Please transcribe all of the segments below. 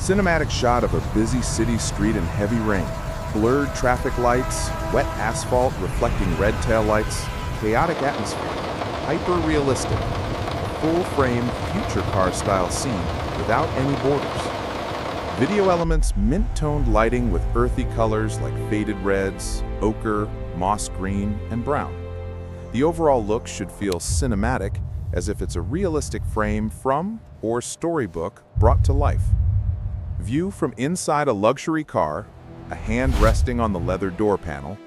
Cinematic shot of a busy city street in heavy rain. Blurred traffic lights, wet asphalt reflecting red taillights, chaotic atmosphere. Hyper-realistic. Full-frame, future car-style scene without any borders. Video elements, mint-toned lighting with earthy colors like faded reds, ochre, moss green, and brown. The overall look should feel cinematic, as if it's a realistic frame from or storybook brought to life. View from inside a luxury car, a hand resting on the leather door panel,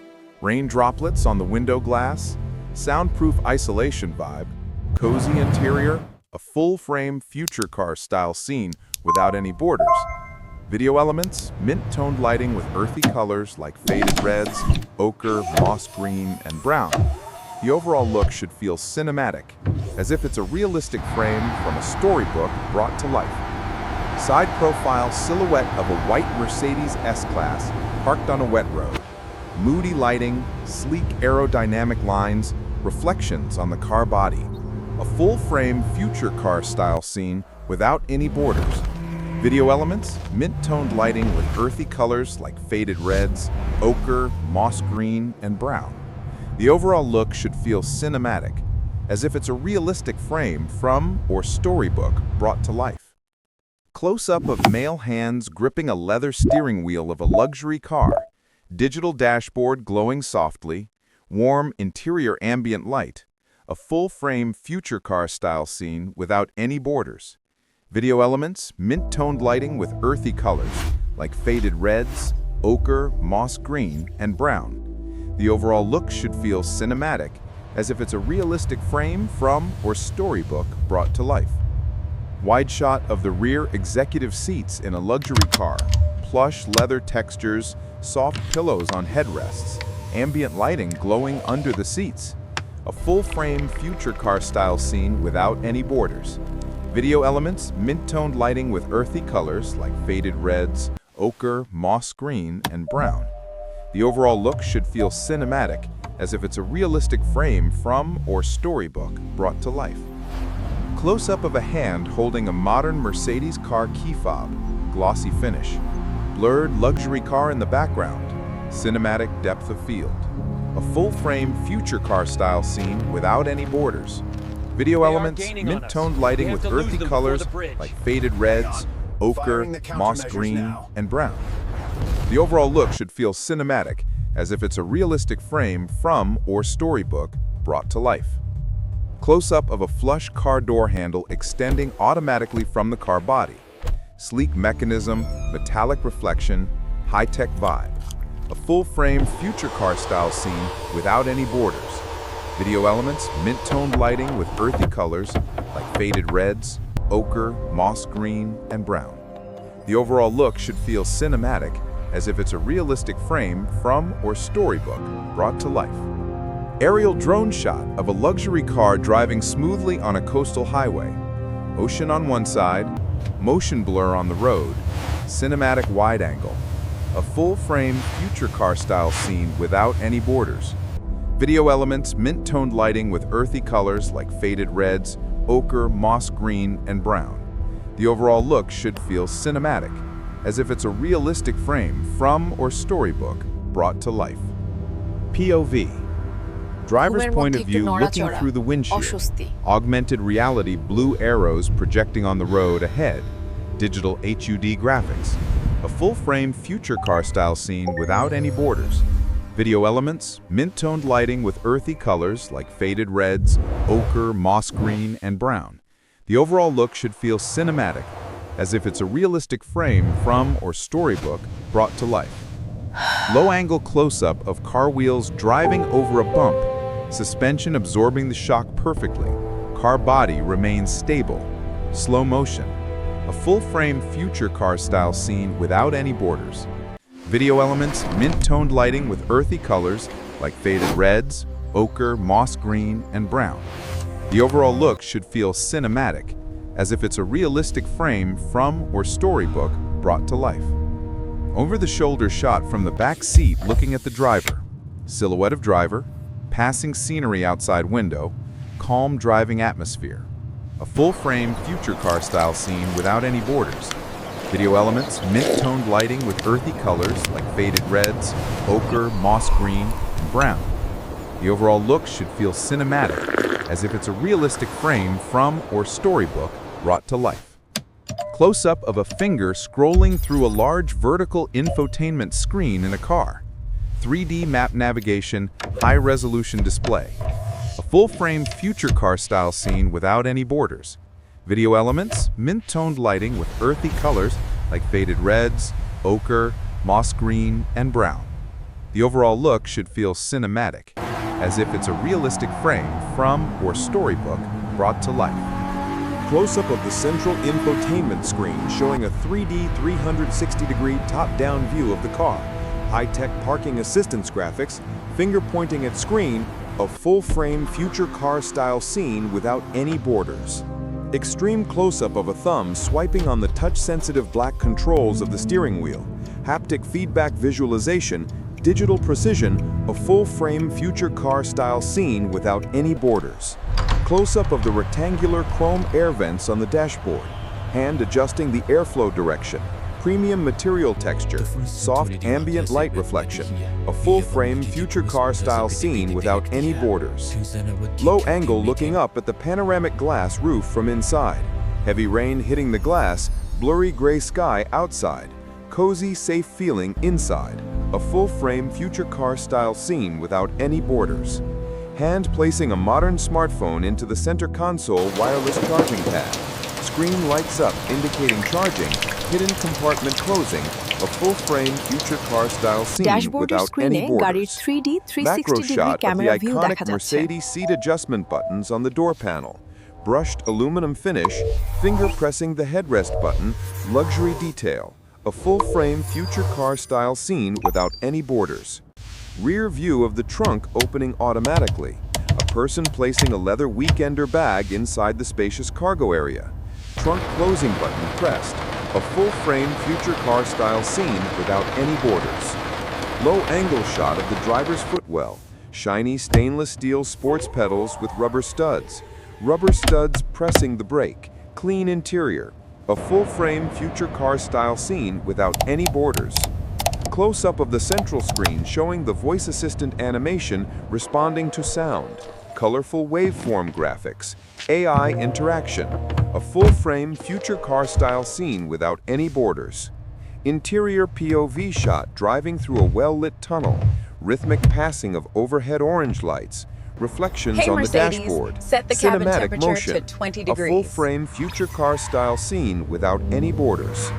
rain droplets on the window glass, soundproof isolation vibe, cozy interior, a full-frame future car-style scene without any borders. Video elements, mint-toned lighting with earthy colors like faded reds, ochre, moss green, and brown. The overall look should feel cinematic, as if it's a realistic frame from a storybook brought to life. Side profile silhouette of a white Mercedes S-Class parked on a wet road. Moody lighting, sleek aerodynamic lines, reflections on the car body. A full-frame future car-style scene without any borders. Video elements, mint-toned lighting with earthy colors like faded reds, ochre, moss green, and brown. The overall look should feel cinematic, as if it's a realistic frame from or storybook brought to life. Close-up of male hands gripping a leather steering wheel of a luxury car, digital dashboard glowing softly, warm interior ambient light, a full-frame future car-style scene without any borders. Video elements, mint-toned lighting with earthy colors, like faded reds, ochre, moss green, and brown. The overall look should feel cinematic, as if it's a realistic frame from or storybook brought to life. Wide shot of the rear executive seats in a luxury car, plush leather textures, soft pillows on headrests, ambient lighting glowing under the seats. A full-frame future car-style scene without any borders. Video elements, mint-toned lighting with earthy colors like faded reds, ochre, moss green, and brown. The overall look should feel cinematic, as if it's a realistic frame from or storybook brought to life. Close-up of a hand holding a modern Mercedes car key fob, glossy finish. Blurred luxury car in the background, cinematic depth of field. A full-frame future car-style scene without any borders. Video elements, mint-toned lighting with earthy colors like faded reds, ochre, moss green, and brown. The overall look should feel cinematic, as if it's a realistic frame from or storybook brought to life. Close-up of a flush car door handle extending automatically from the car body. Sleek mechanism, metallic reflection, high-tech vibe. A full-frame future car-style scene without any borders. Video elements, mint-toned lighting with earthy colors like faded reds, ochre, moss green, and brown. The overall look should feel cinematic, as if it's a realistic frame from or storybook brought to life. Aerial drone shot of a luxury car driving smoothly on a coastal highway. Ocean on one side, motion blur on the road, cinematic wide angle. A full-frame future car-style scene without any borders. Video elements, mint-toned lighting with earthy colors like faded reds, ochre, moss green, and brown. The overall look should feel cinematic, as if it's a realistic frame from or storybook brought to life. POV. Driver's point of view looking through the windshield. Augmented reality blue arrows projecting on the road ahead. Digital HUD graphics. A full-frame future car-style scene without any borders. Video elements, mint-toned lighting with earthy colors like faded reds, ochre, moss green, and brown. The overall look should feel cinematic, as if it's a realistic frame from or storybook brought to life. Low-angle close-up of car wheels driving over a bump, suspension absorbing the shock perfectly. Car body remains stable. Slow motion. A full-frame future car-style scene without any borders. Video elements, mint-toned lighting with earthy colors like faded reds, ochre, moss green, and brown. The overall look should feel cinematic, as if it's a realistic frame from or storybook brought to life. Over-the-shoulder shot from the back seat looking at the driver. Silhouette of driver, passing scenery outside window, calm driving atmosphere. A full-frame future car-style scene without any borders. Video elements, mint-toned lighting with earthy colors like faded reds, ochre, moss green, and brown. The overall look should feel cinematic, as if it's a realistic frame from or storybook brought to life. Close-up of a finger scrolling through a large vertical infotainment screen in a car. 3D map navigation, high-resolution display. A full-frame future car-style scene without any borders. Video elements, mint-toned lighting with earthy colors like faded reds, ochre, moss green, and brown. The overall look should feel cinematic, as if it's a realistic frame from or storybook brought to life. Close-up of the central infotainment screen showing a 3D 360-degree top-down view of the car. High-tech parking assistance graphics, finger pointing at screen, a full-frame future car-style scene without any borders. Extreme close-up of a thumb swiping on the touch-sensitive black controls of the steering wheel. Haptic feedback visualization, digital precision, a full-frame future car-style scene without any borders. Close-up of the rectangular chrome air vents on the dashboard. Hand adjusting the airflow direction. Premium material texture, soft ambient light reflection, a full-frame future car-style scene without any borders. Low angle looking up at the panoramic glass roof from inside. Heavy rain hitting the glass, blurry gray sky outside. Cozy, safe feeling inside. A full-frame future car-style scene without any borders. Hand placing a modern smartphone into the center console wireless charging pad. Screen lights up indicating charging. Hidden compartment closing, a full-frame future car-style scene without any borders. 3D 360 Macro degree shot of the camera view iconic দেখা যাচ্ছে। Mercedes seat adjustment buttons on the door panel. Brushed aluminum finish, finger pressing the headrest button, luxury detail. A full-frame future car-style scene without any borders. Rear view of the trunk opening automatically. A person placing a leather weekender bag inside the spacious cargo area. Trunk closing button pressed. A full-frame future car-style scene without any borders. Low-angle shot of the driver's footwell. Shiny stainless steel sports pedals with rubber studs. Rubber studs pressing the brake. Clean interior. A full-frame future car-style scene without any borders. Close-up of the central screen showing the voice assistant animation responding to sound. Colorful waveform graphics. AI interaction. A full-frame future car-style scene without any borders. Interior POV shot driving through a well-lit tunnel. Rhythmic passing of overhead orange lights. Reflections Hey on the Mercedes, dashboard. set the cabin Cinematic temperature motion. to 20 A degrees. full-frame future car-style scene without any borders.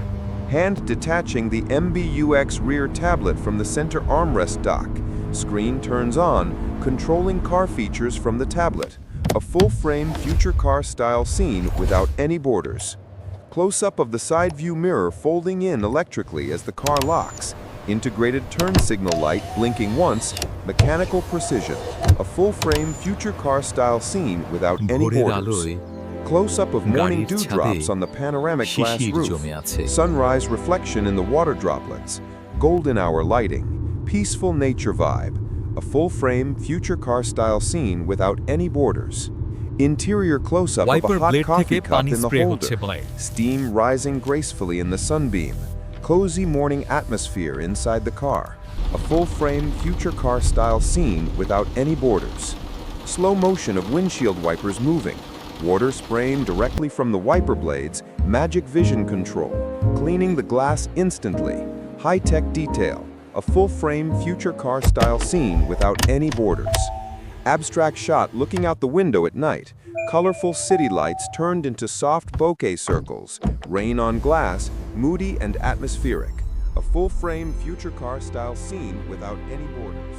Hand detaching the MBUX rear tablet from the center armrest dock. Screen turns on, controlling car features from the tablet. A full-frame future car-style scene without any borders. Close-up of the side view mirror folding in electrically as the car locks. Integrated turn signal light blinking once, mechanical precision. A full-frame future car-style scene without any borders. Close-up of morning dewdrops on the panoramic glass roof. Sunrise reflection in the water droplets. Golden hour lighting. Peaceful nature vibe. A full-frame future car-style scene without any borders. Interior close-up of a hot coffee cup in the holder. Steam rising gracefully in the sunbeam. Cozy morning atmosphere inside the car. A full-frame future car-style scene without any borders. Slow motion of windshield wipers moving. Water spraying directly from the wiper blades. Magic vision control. Cleaning the glass instantly. High-tech detail. A full-frame future car-style scene without any borders. Abstract shot looking out the window at night. Colorful city lights turned into soft bokeh circles. Rain on glass, moody and atmospheric. A full-frame future car-style scene without any borders.